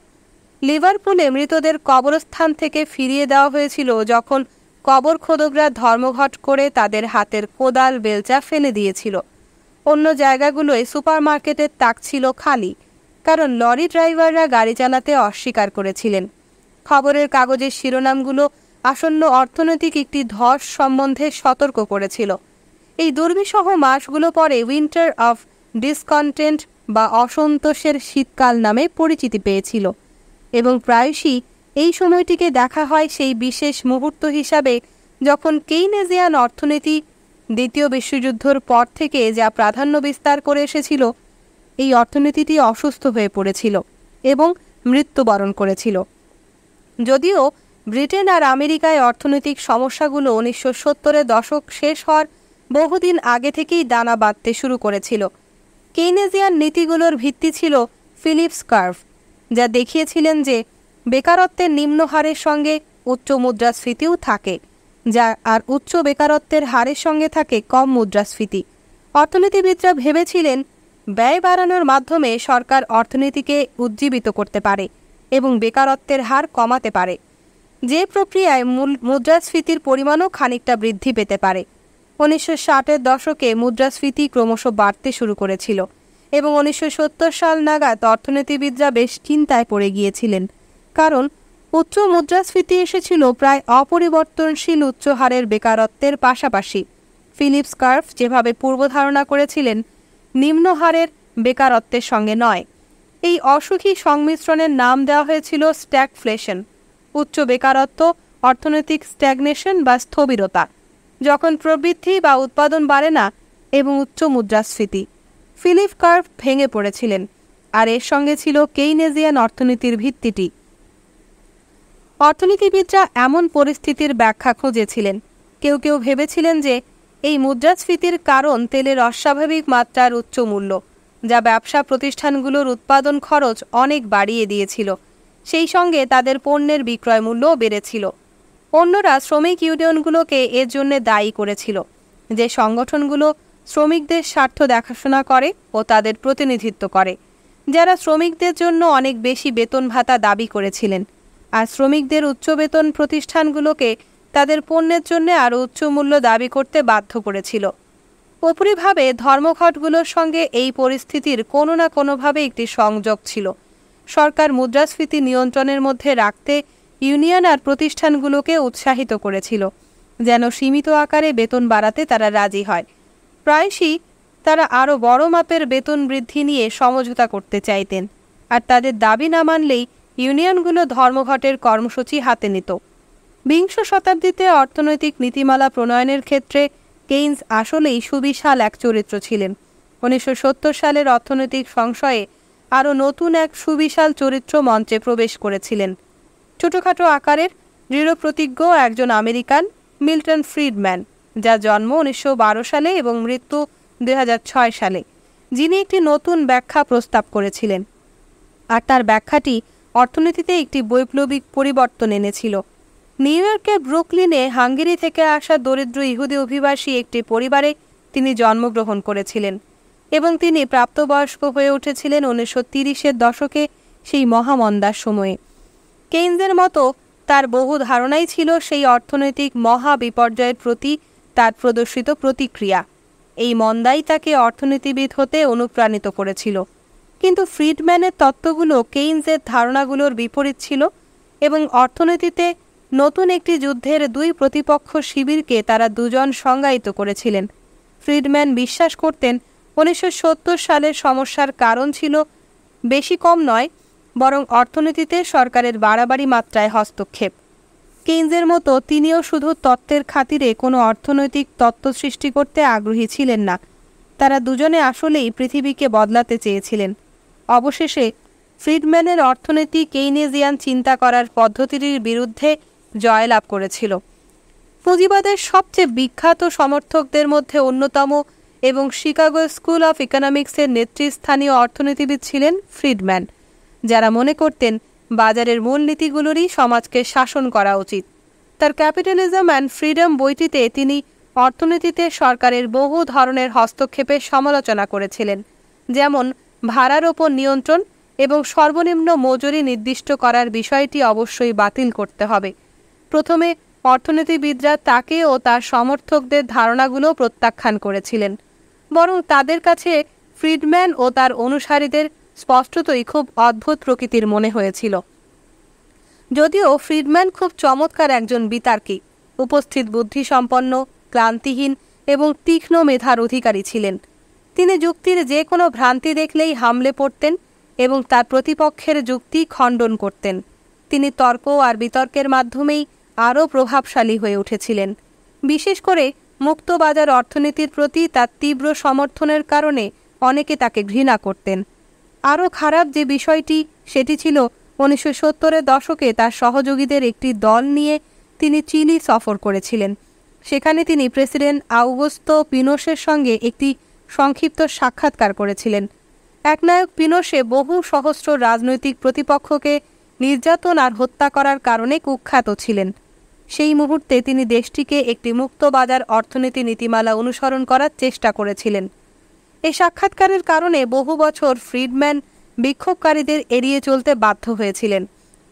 লিভারপুলে মৃতদের কবরস্থান থেকে ফিরিয়ে দেওয়া হয়েছিল যখন কবর খোদকরা ধর্মঘট করে তাদের হাতের কোদাল বেলচা ফেলে দিয়েছিল। অন্য জায়গাগুলোয় সুপারমার্কেটের তাক ছিল খালি, কারণ লরি ড্রাইভাররা গাড়ি চালাতে অস্বীকার করেছিলেন। খবরের কাগজের শিরোনামগুলো আসন্ন অর্থনৈতিক একটি ধস সম্বন্ধে সতর্ক করেছিল। এই দুর্বিষহ মাসগুলো পরে উইন্টার অফ ডিসকন্টেন্ট বা অসন্তোষের শীতকাল নামে পরিচিতি পেয়েছিল এবং প্রায়শই এই সময়টিকে দেখা হয় সেই বিশেষ মুহূর্ত হিসাবে যখন কেইনেজিয়ান অর্থনীতি দ্বিতীয় বিশ্বযুদ্ধের পর থেকে যা প্রাধান্য বিস্তার করে এসেছিল এই অর্থনীতিটি অসুস্থ হয়ে পড়েছিল এবং মৃত্যুবরণ করেছিল। যদিও ব্রিটেন আর আমেরিকায় অর্থনৈতিক সমস্যাগুলো 1970-এর দশক শেষ হওয়ার বহুদিন আগে থেকেই দানা বাঁধতে শুরু করেছিল। কেইনেজিয়ান নীতিগুলোর ভিত্তি ছিল ফিলিপস কার্ভ, যা দেখিয়েছিলেন যে বেকারত্বের নিম্ন হারের সঙ্গে উচ্চ মুদ্রাস্ফীতিও থাকে, যা আর উচ্চ বেকারত্বের হারের সঙ্গে থাকে কম মুদ্রাস্ফীতি। অর্থনীতিবিদরা ভেবেছিলেন ব্যয় বাড়ানোর মাধ্যমে সরকার অর্থনীতিকে উজ্জীবিত করতে পারে এবং বেকারত্বের হার কমাতে পারে, যে প্রক্রিয়ায় মুদ্রাস্ফীতির পরিমাণও খানিকটা বৃদ্ধি পেতে পারে। 1960-এর দশকে মুদ্রাস্ফীতি ক্রমশ বাড়তে শুরু করেছিল এবং 1970 সাল নাগাদ অর্থনীতিবিদরা বেশ চিন্তায় পড়ে গিয়েছিলেন, কারণ উচ্চ মুদ্রাস্ফীতি এসেছিল প্রায় অপরিবর্তনশীল উচ্চ হারের বেকারত্বের পাশাপাশি। ফিলিপস কার্ভ যেভাবে পূর্বধারণা করেছিলেন নিম্ন হারের বেকারত্বের সঙ্গে নয়। এই অসুখী সংমিশ্রণের নাম দেওয়া হয়েছিল স্ট্যাগফ্লেশন, উচ্চ বেকারত্ব, অর্থনৈতিক স্ট্যাগনেশন বা স্থবিরতা, যখন প্রবৃদ্ধি বা উৎপাদন বাড়ে না, এবং উচ্চ মুদ্রাস্ফীতি। ফিলিপ কার্ভ ভেঙে পড়েছিলেন, আর এর সঙ্গে ছিল কেইনেজিয়ান অর্থনীতির ভিত্তিটি। অর্থনীতিবিদরা এমন পরিস্থিতির ব্যাখ্যা খুঁজেছিলেন। কেউ কেউ ভেবেছিলেন যে এই মুদ্রাস্ফীতির কারণ তেলের অস্বাভাবিক মাত্রার উচ্চ মূল্য, যা ব্যবসা প্রতিষ্ঠানগুলোর উৎপাদন খরচ অনেক বাড়িয়ে দিয়েছিল, সেই সঙ্গে তাদের পণ্যের বিক্রয় মূল্যও বেড়েছিল। অন্যরা শ্রমিক ইউনিয়নগুলোকে এর জন্য দায়ী করেছিল, যে সংগঠনগুলো শ্রমিকদের স্বার্থ দেখাশোনা করে ও তাদের প্রতিনিধিত্ব করে, যারা শ্রমিকদের জন্য অনেক বেশি বেতন ভাতা দাবি করেছিলেন, আর শ্রমিকদের উচ্চ বেতন প্রতিষ্ঠানগুলোকে তাদের পণ্যের জন্য আরও উচ্চ মূল্য দাবি করতে বাধ্য করেছিল। উপরিভাবে ধর্মঘটগুলোর সঙ্গে এই পরিস্থিতির কোনো না কোনোভাবে একটি সংযোগ ছিল। সরকার মুদ্রাস্ফীতি নিয়ন্ত্রণের মধ্যে রাখতে ইউনিয়ন আর প্রতিষ্ঠানগুলোকে উৎসাহিত করেছিল, যেন সীমিত আকারে বেতন বাড়াতে তারা রাজি হয়। প্রায়শই তারা আরও বড় মাপের বেতন বৃদ্ধি নিয়ে সমঝোতা করতে চাইতেন, আর তাদের দাবি না মানলেই ইউনিয়নগুলো ধর্মঘটের কর্মসূচি হাতে নিত। বিংশ শতাব্দীতে অর্থনৈতিক নীতিমালা প্রণয়নের ক্ষেত্রে কেইনস আসলেই সুবিশাল এক চরিত্র ছিলেন। 1970 সালের অর্থনৈতিক সংশয়ে আরও নতুন এক সুবিশাল চরিত্র মঞ্চে প্রবেশ করেছিলেন। ছোটোখাটো আকারের দৃঢ়প্রতিজ্ঞ একজন আমেরিকান, মিল্টন ফ্রিডম্যান, যার জন্ম 1912 সালে এবং মৃত্যু 2006 সালে, যিনি একটি নতুন ব্যাখ্যা প্রস্তাব করেছিলেন, আর তার ব্যাখ্যাটি অর্থনীতিতে একটি বৈপ্লবিক পরিবর্তন এনেছিল। নিউ ইয়র্কের ব্রুকলিনে হাঙ্গেরি থেকে আসা দরিদ্র ইহুদি অভিবাসী একটি পরিবারে তিনি জন্মগ্রহণ করেছিলেন এবং তিনি প্রাপ্তবয়স্ক হয়ে উঠেছিলেন 1930-এর দশকে, সেই মহামন্দার সময়ে। কেইনসের মতো তার বহু ধারণাই ছিল সেই অর্থনৈতিক মহা বিপর্যয়ের প্রতি তার প্রদর্শিত প্রতিক্রিয়া। এই মন্দাই তাকে অর্থনীতিবিদ হতে অনুপ্রাণিত করেছিল। কিন্তু ফ্রিডম্যানের তত্ত্বগুলো কেইনসের ধারণাগুলোর বিপরীত ছিল এবং অর্থনীতিতে নতুন একটি যুদ্ধের দুই প্রতিপক্ষ শিবিরকে তারা দুজন সংজ্ঞায়িত করেছিলেন। ফ্রিডম্যান বিশ্বাস করতেন 1970 সালের সমস্যার কারণ ছিল বেশি কম নয়, বরং অর্থনীতিতে সরকারের বাড়াবাড়ি মাত্রায় হস্তক্ষেপ। কেইনসের মতো তিনিও শুধু তত্ত্বের খাতিরে কোনো অর্থনৈতিক তত্ত্ব সৃষ্টি করতে আগ্রহী ছিলেন না। তারা দুজনে আসলেই পৃথিবীকে বদলাতে চেয়েছিলেন। অবশেষে ফ্রিডম্যানের অর্থনীতি কেইনেজিয়ান চিন্তা করার পদ্ধতিটির বিরুদ্ধে জয়লাভ করেছিল। পুঁজিবাদের সবচেয়ে বিখ্যাত সমর্থকদের মধ্যে অন্যতম এবং শিকাগো স্কুল অফ ইকোনমিক্সের নেতৃস্থানীয় অর্থনীতিবিদ ছিলেন ফ্রিডম্যান, যারা মনে করতেন বাজারের মূলনীতিগুলোরই সমাজকে শাসন করা উচিত। তার ক্যাপিটালিজম অ্যান্ড ফ্রিডম বইটিতে তিনি অর্থনীতিতে সরকারের বহু ধরনের হস্তক্ষেপের সমালোচনা করেছিলেন, যেমন ভাড়ার ওপর নিয়ন্ত্রণ এবং সর্বনিম্ন মজুরি নির্দিষ্ট করার বিষয়টি অবশ্যই বাতিল করতে হবে। প্রথমে অর্থনীতিবিদরা তাকে ও তার সমর্থকদের ধারণাগুলো প্রত্যাখ্যান করেছিলেন, বরং তাদের কাছে ফ্রিডম্যান ও তার অনুসারীদের স্পষ্টতই খুব অদ্ভুত প্রকৃতির মনে হয়েছিল। যদিও ফ্রিডম্যান খুব চমৎকার একজন বিতার্কিক, উপস্থিত বুদ্ধিসম্পন্ন, ক্লান্তিহীন এবং তীক্ষ্ণ মেধার অধিকারী ছিলেন। তিনি যুক্তির যে কোনো ভ্রান্তি দেখলেই হামলে পড়তেন এবং তার প্রতিপক্ষের যুক্তি খণ্ডন করতেন। তিনি তর্ক আর বিতর্কের মাধ্যমেই আরও প্রভাবশালী হয়ে উঠেছিলেন। বিশেষ করে মুক্তবাজার অর্থনীতির প্রতি তার তীব্র সমর্থনের কারণে অনেকে তাকে ঘৃণা করতেন। আরও খারাপ যে বিষয়টি সেটি ছিল 1970-এর দশকে তার সহযোগীদের একটি দল নিয়ে তিনি চিলি সফর করেছিলেন। সেখানে তিনি প্রেসিডেন্ট আউগুস্তো পিনোশের সঙ্গে একটি সংক্ষিপ্ত সাক্ষাৎকার করেছিলেন। একনায়ক পিনোশে বহু সহস্র রাজনৈতিক প্রতিপক্ষকে নির্যাতন আর হত্যা করার কারণে কুখ্যাত ছিলেন। সেই মুহূর্তে তিনি দেশটিকে একটি মুক্তবাজার অর্থনীতি নীতিমালা অনুসরণ করার চেষ্টা করেছিলেন। এই সাক্ষাৎকারের কারণে বহু বছর ফ্রিডম্যান বিক্ষোভকারীদের এড়িয়ে চলতে বাধ্য হয়েছিলেন,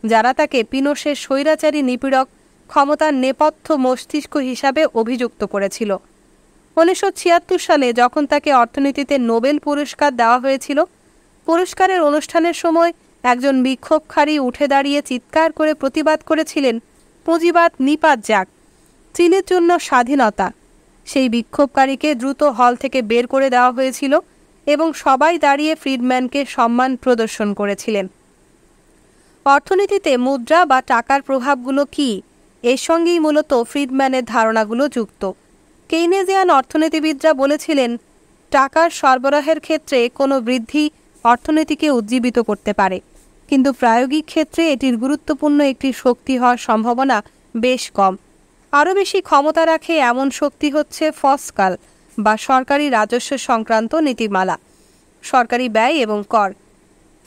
যারা তাকে পিনোশের স্বৈরাচারী নিপীড়ক ক্ষমতার নেপথ্য মস্তিষ্ক হিসাবে অভিযুক্ত করেছিল। 1976 সালে যখন তাকে অর্থনীতিতে নোবেল পুরস্কার দেওয়া হয়েছিল, পুরস্কারের অনুষ্ঠানের সময় একজন বিক্ষোভকারী উঠে দাঁড়িয়ে চিৎকার করে প্রতিবাদ করেছিলেন, পুঁজিবাদ নিপাত যাক, চীনের জন্য স্বাধীনতা। সেই বিক্ষোভকারীকে দ্রুত হল থেকে বের করে দেওয়া হয়েছিল এবং সবাই দাঁড়িয়ে ফ্রিডম্যানকে সম্মান প্রদর্শন করেছিলেন। অর্থনীতিতে মুদ্রা বা টাকার প্রভাবগুলো কী, এর সঙ্গেই মূলত ফ্রিডম্যানের ধারণাগুলো যুক্ত। কেইনেজিয়ান অর্থনীতিবিদরা বলেছিলেন, টাকার সরবরাহের ক্ষেত্রে কোনো বৃদ্ধি অর্থনীতিকে উজ্জীবিত করতে পারে, কিন্তু প্রায়োগিক ক্ষেত্রে এটির গুরুত্বপূর্ণ একটি শক্তি হওয়ার সম্ভাবনা বেশ কম। আরও বেশি ক্ষমতা রাখে এমন শক্তি হচ্ছে ফসকাল বা সরকারি রাজস্ব সংক্রান্ত নীতিমালা, সরকারি ব্যয় এবং কর।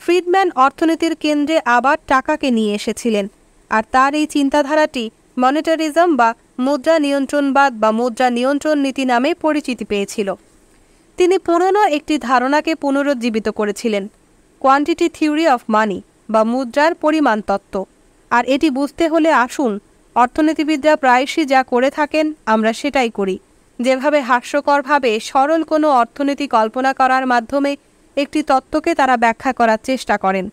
ফ্রিডম্যান অর্থনীতির কেন্দ্রে আবার টাকাকে নিয়ে এসেছিলেন, আর তার এই চিন্তাধারাটি মনিটারিজম বা মুদ্রা নিয়ন্ত্রণবাদ বা মুদ্রা নিয়ন্ত্রণ নীতি নামে পরিচিতি পেয়েছিল। তিনি পুরনো একটি ধারণাকে পুনরুজ্জীবিত করেছিলেন, কোয়ান্টিটি থিওরি অফ মানি বা মুদ্রার পরিমাণ তত্ত্ব। আর এটি বুঝতে হলে আসুন, অর্থনীতিবিদরা প্রায়শই যা করে থাকেন আমরা সেটাই করি। যেভাবে হাস্যকরভাবে সরল কোনো অর্থনীতি কল্পনা করার মাধ্যমে একটি তত্ত্বকে তারা ব্যাখ্যা করার চেষ্টা করেন।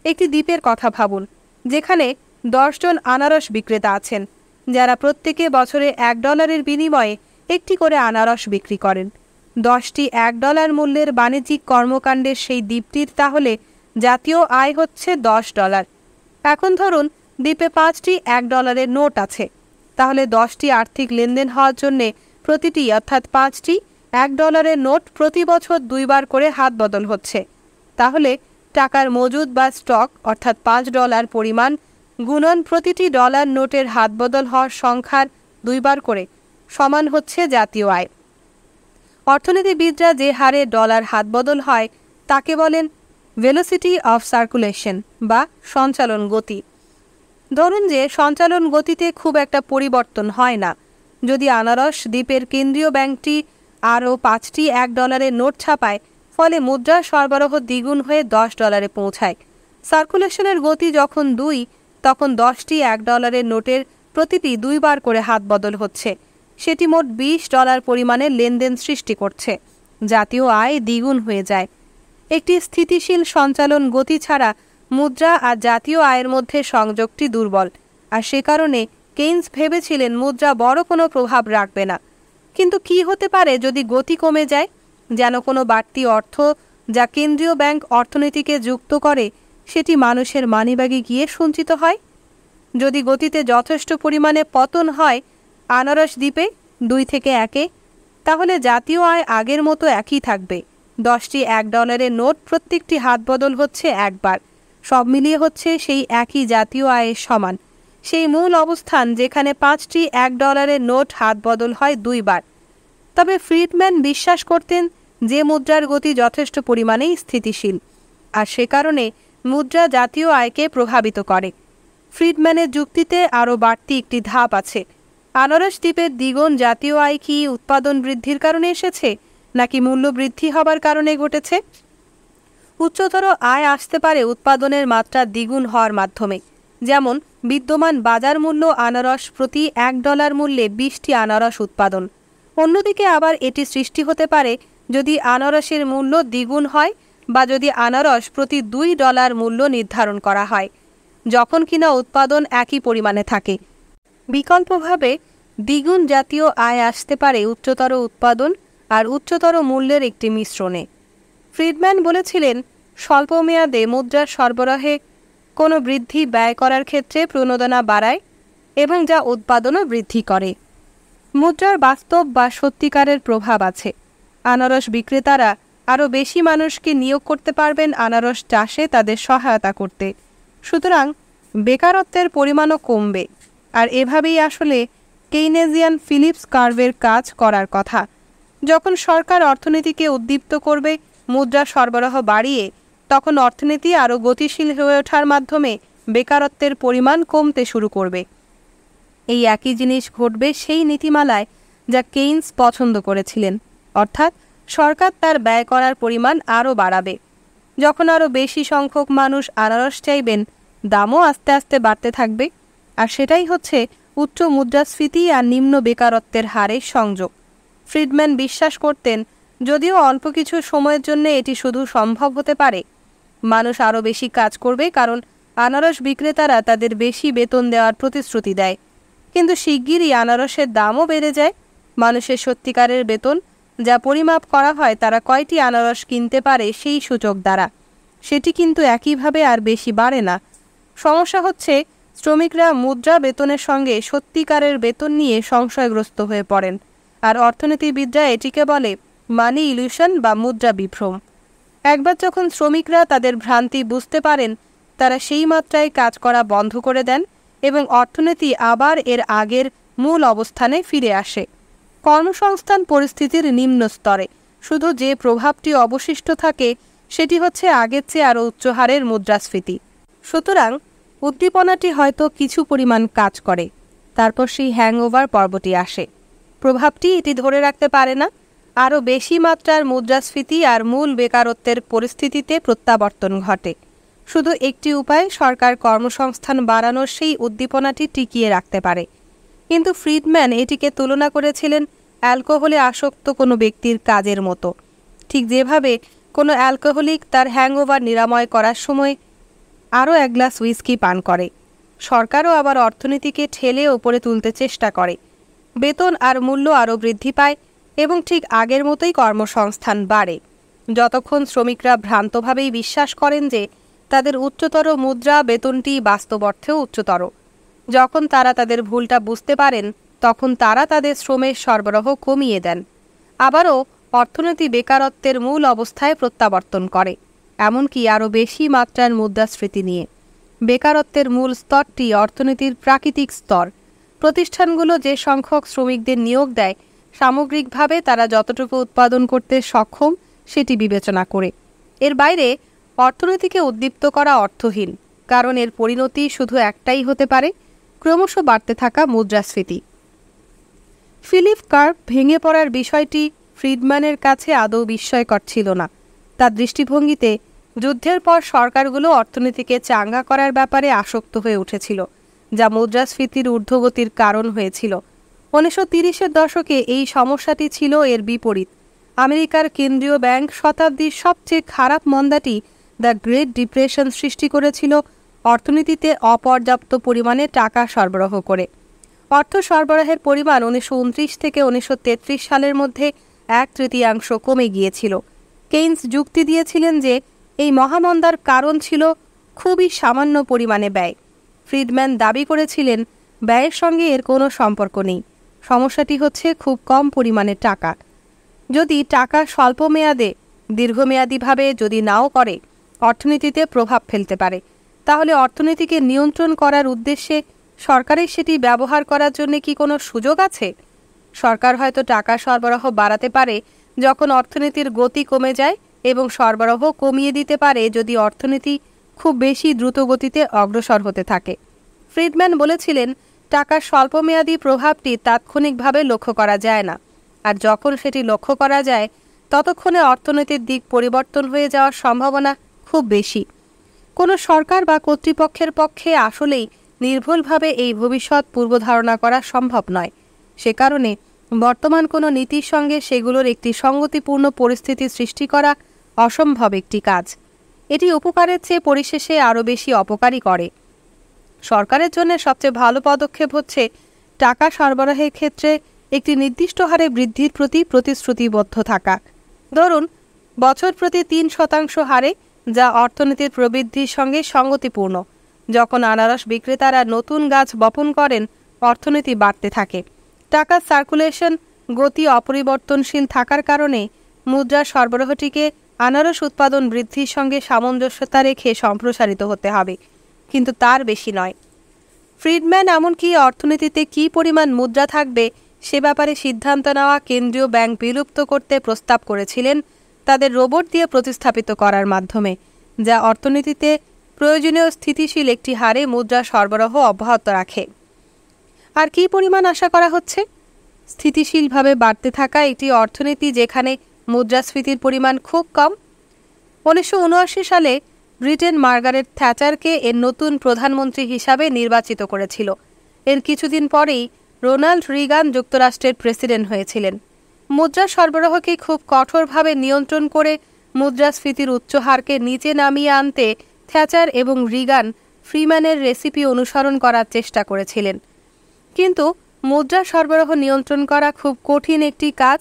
একটি দ্বীপের কথা ভাবুন, যেখানে 10 জন আনারস বিক্রেতা আছেন, যারা প্রত্যেকে বছরে $1 বিনিময়ে একটি করে আনারস বিক্রি করেন। 10টি $1 মূল্যের বাণিজ্যিক কর্মকাণ্ডের সেই দ্বীপটির তাহলে জাতীয় আয় হচ্ছে $10। এখন ধরুন দ্বীপে 5টি $1 নোট আছে, তাহলে 10টি আর্থিক লেনদেন হওয়ার জন্যে প্রতিটি অর্থাৎ 5টি $1 নোট প্রতি বছর 2 বার করে হাত বদল হচ্ছে। তাহলে টাকার মজুদ বা স্টক অর্থাৎ $5 পরিমাণ গুণন প্রতিটি ডলার নোটের হাত বদল হওয়ার সংখ্যার 2 বার করে সমান হচ্ছে জাতীয় আয়। অর্থনীতিবিদরা যে হারে ডলার হাত বদল হয় তাকে বলেন ভেলোসিটি অফ সার্কুলেশন বা সঞ্চালন গতি। ধরুন যে সঞ্চালন গতিতে খুব একটা পরিবর্তন হয় না। যদি আনারস দ্বীপের কেন্দ্রীয় ব্যাংকটি আরও 5টি $1 নোট ছাপায়, ফলে মুদ্রার সরবরাহ দ্বিগুণ হয়ে $10 পৌঁছায়। সার্কুলেশনের গতি যখন 2, তখন 10টি $1 নোটের প্রতিটি 2 বার করে হাত বদল হচ্ছে। সেটি মোট $20 পরিমাণের লেনদেন সৃষ্টি করছে। জাতীয় আয় দ্বিগুণ হয়ে যায়। একটি স্থিতিশীল সঞ্চালন গতি ছাড়া মুদ্রা আর জাতীয় আয়ের মধ্যে সংযোগটি দুর্বল, আর সে কারণে কেইনস ভেবেছিলেন মুদ্রা বড় কোনো প্রভাব রাখবে না। কিন্তু কি হতে পারে যদি গতি কমে যায়? যেন কোনো বাড়তি অর্থ যা কেন্দ্রীয় ব্যাংক অর্থনীতিকে যুক্ত করে সেটি মানুষের মানিব্যাগে গিয়ে সঞ্চিত হয়। যদি গতিতে যথেষ্ট পরিমাণে পতন হয় আনারস দ্বীপে 2 থেকে 1-এ, তাহলে জাতীয় আয় আগের মতো একই থাকবে। 10টি $1 নোট প্রত্যেকটি হাত বদল হচ্ছে একবার, সব মিলিয়ে হচ্ছে সেই একই জাতীয় আয়ের সমান। সেই মূল অবস্থান যেখানে 5টি $1 নোট হাত বদল হয় 2 বার। তবে ফ্রিডম্যান বিশ্বাস করতেন যে মুদ্রার গতি যথেষ্ট পরিমাণেই স্থিতিশীল, আর সে কারণে মুদ্রা জাতীয় আয়কে প্রভাবিত করে। ফ্রিডম্যানের যুক্তিতে আরও বাড়তি একটি ধাপ আছে। আনারস দ্বীপের দ্বিগুণ জাতীয় আয় কি উৎপাদন বৃদ্ধির কারণে এসেছে, নাকি মূল্য বৃদ্ধি হবার কারণে ঘটেছে? উচ্চতর আয় আসতে পারে উৎপাদনের মাত্রা দ্বিগুণ হওয়ার মাধ্যমে। যেমন বিদ্যমান বাজার মূল্য আনারস প্রতি $1 মূল্যে 20টি আনারস উৎপাদন। অন্যদিকে আবার এটি সৃষ্টি হতে পারে যদি আনারসের মূল্য দ্বিগুণ হয় বা যদি আনারস প্রতি $2 মূল্য নির্ধারণ করা হয়, যখন কিনা উৎপাদন একই পরিমাণে থাকে। বিকল্পভাবে দ্বিগুণ জাতীয় আয় আসতে পারে উচ্চতর উৎপাদন আর উচ্চতর মূল্যের একটি মিশ্রণে। ফ্রিডম্যান বলেছিলেন, স্বল্পমেয়াদে মুদ্রার সরবরাহে কোনো বৃদ্ধি ব্যয় করার ক্ষেত্রে প্রণোদনা বাড়ায় এবং যা উৎপাদনও বৃদ্ধি করে। মুদ্রার বাস্তব বা সত্যিকারের প্রভাব আছে। আনারস বিক্রেতারা আরও বেশি মানুষকে নিয়োগ করতে পারবেন আনারস চাষে তাদের সহায়তা করতে। সুতরাং বেকারত্বের পরিমাণও কমবে। আর এভাবেই আসলে কেইনেজিয়ান ফিলিপস কার্ভের কাজ করার কথা। যখন সরকার অর্থনীতিকে উদ্দীপ্ত করবে, মুদ্রা সরবরাহ বাড়িয়ে, তখন অর্থনীতি আরও গতিশীল হয়ে ওঠার মাধ্যমে বেকারত্বের পরিমাণ কমতে শুরু করবে। এই একই জিনিস ঘটবে সেই নীতিমালায় যা কেইনস পছন্দ করেছিলেন, অর্থাৎ সরকার তার ব্যয় করার পরিমাণ আরও বাড়াবে। যখন আরও বেশি সংখ্যক মানুষ আনারস চাইবেন, দামও আস্তে আস্তে বাড়তে থাকবে। আর সেটাই হচ্ছে উচ্চ মুদ্রাস্ফীতি আর নিম্ন বেকারত্বের হারের সংযোগ। ফ্রিডম্যান বিশ্বাস করতেন, যদিও অল্প কিছু সময়ের জন্য এটি শুধু সম্ভব হতে পারে, মানুষ আরও বেশি কাজ করবে কারণ আনারস বিক্রেতারা তাদের বেশি বেতন দেওয়ার প্রতিশ্রুতি দেয়। কিন্তু শিগগিরই আনারসের দামও বেড়ে যায়। মানুষের সত্যিকারের বেতন যা পরিমাপ করা হয় তারা কয়টি আনারস কিনতে পারে সেই সূচক দ্বারা, সেটি কিন্তু একইভাবে আর বেশি বাড়ে না। সমস্যা হচ্ছে শ্রমিকরা মুদ্রা বেতনের সঙ্গে সত্যিকারের বেতন নিয়ে সংশয়গ্রস্ত হয়ে পড়েন। আর অর্থনীতিবিদরা এটিকে বলে মানি ইলিউশন বা মুদ্রা বিভ্রম। একবার যখন শ্রমিকরা তাদের ভ্রান্তি বুঝতে পারেন, তারা সেই মাত্রায় কাজ করা বন্ধ করে দেন এবং অর্থনীতি আবার এর আগের মূল অবস্থানে ফিরে আসে। কর্মসংস্থান পরিস্থিতির নিম্ন স্তরে শুধু যে প্রভাবটি অবশিষ্ট থাকে সেটি হচ্ছে আগের চেয়ে আরও উচ্চ হারের মুদ্রাস্ফীতি। সুতরাং উদ্দীপনাটি হয়তো কিছু পরিমাণ কাজ করে, তারপর সেই হ্যাংওভার পর্বটি আসে। প্রভাবটি এটি ধরে রাখতে পারে না। আরও বেশি মাত্রার মুদ্রাস্ফীতি আর মূল বেকারত্বের পরিস্থিতিতে প্রত্যাবর্তন ঘটে। শুধু একটি উপায়, সরকার কর্মসংস্থান বাড়ানোর সেই উদ্দীপনাটি টিকিয়ে রাখতে পারে। কিন্তু ফ্রিডম্যান এটিকে তুলনা করেছিলেন অ্যালকোহলে আসক্ত কোনো ব্যক্তির কাজের মতো। ঠিক যেভাবে কোনো অ্যালকোহলিক তার হ্যাংওভার নিরাময় করার সময় আরও এক গ্লাস হুইস্কি পান করে, সরকারও আবার অর্থনীতিকে ঠেলে ওপরে তুলতে চেষ্টা করে। বেতন আর মূল্য আরও বৃদ্ধি পায় এবং ঠিক আগের মতোই কর্মসংস্থান বাড়ে, যতক্ষণ শ্রমিকরা ভ্রান্তভাবেই বিশ্বাস করেন যে তাদের উচ্চতর মুদ্রা বেতনটি বাস্তব অর্থেও উচ্চতর। যখন তারা তাদের ভুলটা বুঝতে পারেন, তখন তারা তাদের শ্রমের সরবরাহ কমিয়ে দেন। আবারও অর্থনীতি বেকারত্বের মূল অবস্থায় প্রত্যাবর্তন করে, এমনকি আরও বেশি মাত্রার মুদ্রাস্ফীতি নিয়ে। বেকারত্বের মূল স্তরটি অর্থনীতির প্রাকৃতিক স্তর। প্রতিষ্ঠানগুলো যে সংখ্যক শ্রমিকদের নিয়োগ দেয়, সামগ্রিকভাবে তারা যতটুকু উৎপাদন করতে সক্ষম সেটি বিবেচনা করে। এর বাইরে অর্থনীতিকে উদ্দীপ্ত করা অর্থহীন, কারণ এর পরিণতি শুধু একটাই হতে পারে, ক্রমশ বাড়তে থাকা মুদ্রাস্ফীতি। ফিলিপ কার্ভ ভেঙে পড়ার বিষয়টি ফ্রিডম্যানের কাছে আদৌ বিস্ময়কর ছিল না। তার দৃষ্টিভঙ্গিতে যুদ্ধের পর সরকারগুলো অর্থনীতিকে চাঙ্গা করার ব্যাপারে আসক্ত হয়ে উঠেছিল, যা মুদ্রাস্ফীতির ঊর্ধ্বগতির কারণ হয়েছিল। 1930-এর দশকে এই সমস্যাটি ছিল এর বিপরীত। আমেরিকার কেন্দ্রীয় ব্যাংক শতাব্দীর সবচেয়ে খারাপ মন্দাটি, দ্য গ্রেট ডিপ্রেশন, সৃষ্টি করেছিল অর্থনীতিতে অপর্যাপ্ত পরিমাণে টাকা সরবরাহ করে। অর্থ সরবরাহের পরিমাণ 1929 থেকে 1933 সালের মধ্যে 1/3 কমে গিয়েছিল। কেইনস যুক্তি দিয়েছিলেন যে এই মহামন্দার কারণ ছিল খুবই সামান্য পরিমাণে ব্যয়। ফ্রিডম্যান দাবি করেছিলেন ব্যয়ের সঙ্গে এর কোনো সম্পর্ক নেই, সমস্যাটি হচ্ছে খুব কম পরিমাণে টাকা। যদি টাকা স্বল্প মেয়াদে দীর্ঘমেয়াদীভাবে যদি নাও করে অর্থনীতিতে প্রভাব ফেলতে পারে, তাহলে অর্থনীতিকে নিয়ন্ত্রণ করার উদ্দেশ্যে সরকারের সেটি ব্যবহার করার জন্য কি কোনো সুযোগ আছে? সরকার হয়তো টাকা সরবরাহ বাড়াতে পারে যখন অর্থনীতির গতি কমে যায়, এবং সরবরাহ কমিয়ে দিতে পারে যদি অর্থনীতি খুব বেশি দ্রুত গতিতে অগ্রসর হতে থাকে। ফ্রিডম্যান বলেছিলেন, টাকার স্বল্পমেয়াদী প্রভাবটি তাৎক্ষণিকভাবে লক্ষ্য করা যায় না, আর যখন সেটি লক্ষ্য করা যায় ততক্ষণে অর্থনীতির দিক পরিবর্তন হয়ে যাওয়ার সম্ভাবনা খুব বেশি। কোনো সরকার বা কর্তৃপক্ষের পক্ষে আসলেই নির্ভুলভাবে এই ভবিষ্যৎ পূর্বধারণা করা সম্ভব নয়। সে কারণে বর্তমান কোনো নীতির সঙ্গে সেগুলোর একটি সঙ্গতিপূর্ণ পরিস্থিতি সৃষ্টি করা অসম্ভব একটি কাজ। এটি উপকারের চেয়ে পরিশেষে আরও বেশি অপকারই করে। সরকারের জন্য সবচেয়ে ভালো পদক্ষেপ হচ্ছে টাকা সরবরাহের ক্ষেত্রে একটি নির্দিষ্ট হারে বৃদ্ধির প্রতি প্রতিশ্রুতিবদ্ধ থাকা। ধরুন, বছর প্রতি 3% হারে, যা অর্থনীতির প্রবৃদ্ধির সঙ্গে সঙ্গতিপূর্ণ। যখন আনারস বিক্রেতারা নতুন গাছ বপন করেন, অর্থনীতি বাড়তে থাকে। টাকার সার্কুলেশন গতি অপরিবর্তনশীল থাকার কারণে মুদ্রার সরবরাহটিকে আনারস উৎপাদন বৃদ্ধির সঙ্গে সামঞ্জস্যতা রেখে সম্প্রসারিত হতে হবে, কিন্তু তার বেশি নয়। ফ্রিডম্যান এমনকি অর্থনীতিতে কী পরিমাণ মুদ্রা থাকবে সে ব্যাপারে সিদ্ধান্ত নেওয়া কেন্দ্রীয় ব্যাংক বিলুপ্ত করতে প্রস্তাব করেছিলেন তাদের রোবট দিয়ে প্রতিস্থাপিত করার মাধ্যমে, যা অর্থনীতিতে প্রয়োজনীয় স্থিতিশীল একটি হারে মুদ্রা সরবরাহ অব্যাহত রাখে। আর কী পরিমাণ আশা করা হচ্ছে? স্থিতিশীলভাবে বাড়তে থাকা একটি অর্থনীতি যেখানে মুদ্রাস্ফীতির পরিমাণ খুব কম। 1979 সালে ব্রিটেন মার্গারেট থ্যাচারকে এর নতুন প্রধানমন্ত্রী হিসাবে নির্বাচিত করেছিল। এর কিছুদিন পরেই রোনাল্ড রিগান যুক্তরাষ্ট্রের প্রেসিডেন্ট হয়েছিলেন। মুদ্রা সরবরাহকে খুব কঠোরভাবে নিয়ন্ত্রণ করে মুদ্রাস্ফীতির উচ্চ হারকে নিচে নামিয়ে আনতে থ্যাচার এবং রিগান ফ্রিম্যানের রেসিপি অনুসরণ করার চেষ্টা করেছিলেন। কিন্তু মুদ্রা সরবরাহ নিয়ন্ত্রণ করা খুব কঠিন একটি কাজ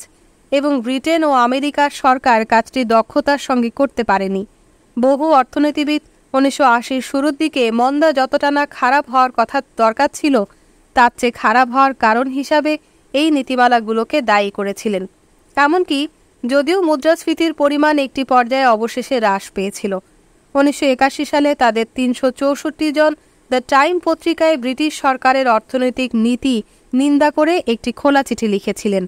এবং ব্রিটেন ও আমেরিকার সরকার কাজটি দক্ষতার সঙ্গে করতে পারেনি। বহু অর্থনীতিবিদ 1980-র শুরুর দিকে মন্দা যতটা না খারাপ হওয়ার কথা দরকার ছিল, তার চেয়ে খারাপ হওয়ার কারণ হিসাবে এই নীতিমালাগুলোকে দায়ী করেছিলেন। এমনকি যদিও মুদ্রাস্ফীতির পরিমাণ একটি পর্যায়ে অবশেষে হ্রাস পেয়েছিল। 1981 সালে তাদের 364 জন দ্য টাইম পত্রিকায় ব্রিটিশ সরকারের অর্থনৈতিক নীতি নিন্দা করে একটি খোলা চিঠি লিখেছিলেন।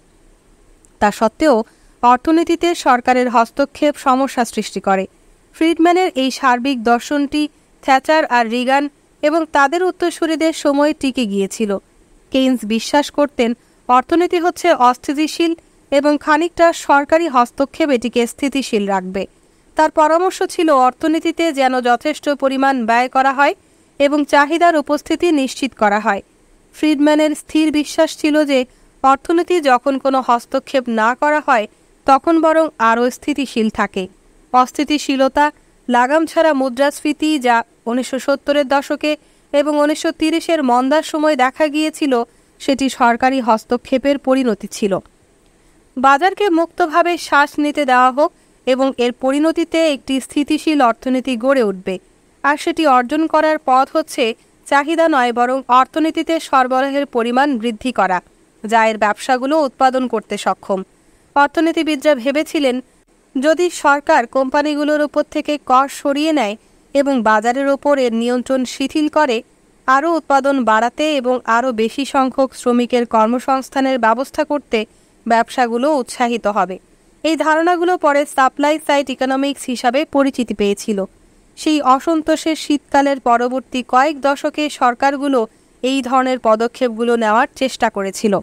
তা সত্ত্বেও অর্থনীতিতে সরকারের হস্তক্ষেপ সমস্যা সৃষ্টি করে। ফ্রিডম্যানের এই সার্বিক দর্শনটি থ্যাচার আর রিগান এবং তাদের উত্তরসূরিদের সময় টিকে গিয়েছিল। কেইন্স বিশ্বাস করতেন অর্থনীতি হচ্ছে অস্থিতিশীল এবং খানিকটা সরকারি হস্তক্ষেপ এটিকে স্থিতিশীল রাখবে। তার পরামর্শ ছিল অর্থনীতিতে যেন যথেষ্ট পরিমাণ ব্যয় করা হয় এবং চাহিদার উপস্থিতি নিশ্চিত করা হয়। ফ্রিডম্যানের স্থির বিশ্বাস ছিল যে অর্থনীতি যখন কোনো হস্তক্ষেপ না করা হয় তখন বরং আরও স্থিতিশীল থাকে। অস্থিতিশীলতা, লাগাম ছাড়া মুদ্রাস্ফীতি, যা 1970-এর দশকে এবং 1930-এর মন্দার সময় দেখা গিয়েছিল, সেটি সরকারি হস্তক্ষেপের পরিণতি ছিল। বাজারকে মুক্তভাবে শ্বাস নিতে দেওয়া হোক এবং এর পরিণতিতে একটি স্থিতিশীল অর্থনীতি গড়ে উঠবে। আর সেটি অর্জন করার পথ হচ্ছে চাহিদা নয়, বরং অর্থনীতিতে সরবরাহের পরিমাণ বৃদ্ধি করা, যা এর ব্যবসাগুলো উৎপাদন করতে সক্ষম। অর্থনীতিবিদরা ভেবেছিলেন যদি সরকার কোম্পানিগুলোর উপর থেকে কর সরিয়ে নেয় এবং বাজারের ওপর এর নিয়ন্ত্রণ শিথিল করে, আরও উৎপাদন বাড়াতে এবং আরও বেশি সংখ্যক শ্রমিকের কর্মসংস্থানের ব্যবস্থা করতে ব্যবসাগুলো উৎসাহিত হবে। এই ধারণাগুলো পরে সাপ্লাই সাইড ইকোনমিক্স হিসাবে পরিচিতি পেয়েছিল। সেই অসন্তোষের শীতকালের পরবর্তী কয়েক দশকে সরকারগুলো এই ধরনের পদক্ষেপগুলো নেওয়ার চেষ্টা করেছিল।